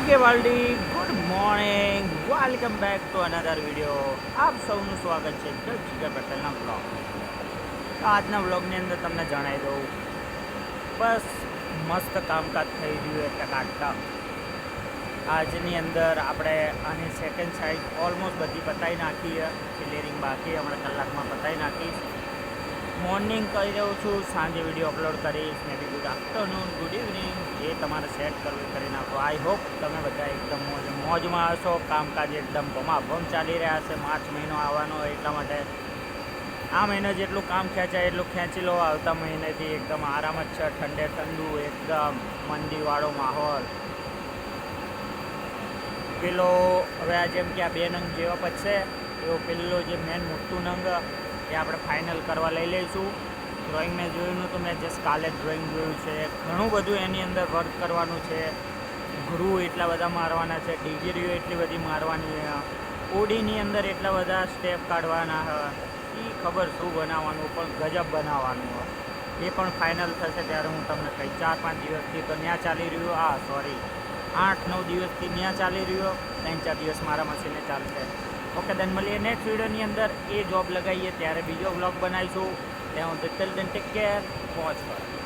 Okay વાલડી, good morning, welcome back to another video. આપ સૌનું સ્વાગત છે જીગર પટેલના બ્લોગ. તો આજના બ્લોગની અંદર તમને જણાવી દઉં, બસ મસ્ત કામકાજ થઈ રહ્યું એટલે કાઢતા. આજની અંદર આપણે આની સેકન્ડ સાઈડ ઓલમોસ્ટ બધી પતાવી નાખી, ક્લિયરિંગ બાકી, હમણાં કલાકમાં પતાવી નાખીશ. મોર્નિંગ કરી રહ્યો છું, સાંજે વિડીયો અપલોડ કરીશ. Maybe good afternoon, good evening, જે તમારે સેટ કરવું કરી નાખો. આઈ હોપ તમે બધા એકદમ મોજમાં હશો. કામકાજ એકદમ ભમાભમ ચાલી રહ્યા છે. માર્ચ મહિનો આવવાનો એટલા માટે આ મહિને જેટલું કામ ખેંચાય એટલું ખેંચી લો. આવતા મહિનેથી એકદમ આરામ જ છે, ઠંડે ઠંડુ, એકદમ મંદીવાળો માહોલ. પેલો હવે આ જેમ કે આ 2 નંગ જેવા પચશે એવો પેલો જે મેન મોટું નંગ એ આપણે ફાઇનલ કરવા લઈ લઈશું. ડ્રોઈંગ મેં જોયું નહોતું, મેં જસ્ટ કાલે જ ડ્રોઈંગ જોયું છે. ઘણું બધું એની અંદર વર્ક કરવાનું છે. ગ્રુ એટલા બધા મારવાના છે, ડિગ્રીઓ એટલી બધી મારવાની છે, ઓડીની અંદર એટલા બધા સ્ટેપ કાઢવાના છે. એ ખબર શું બનાવવાનું, પણ ગજબ બનાવવાનું હોય. એ પણ ફાઇનલ થશે ત્યારે હું તમને કહી. 4-5 દિવસથી તો ત્યાં ચાલી રહ્યું, 8-9 દિવસથી ત્યાં ચાલી રહ્યો. 3-4 દિવસ મારા મશીને ચાલશે. ઓકે, દેન મળીએ નેક્સ્ટ વિડીયોની અંદર. એ જોબ લગાવીએ ત્યારે બીજો વ્લોગ બનાવીશું. ત્યાં હું ટિલ દેન ટેક કેર, પહોંચ પર.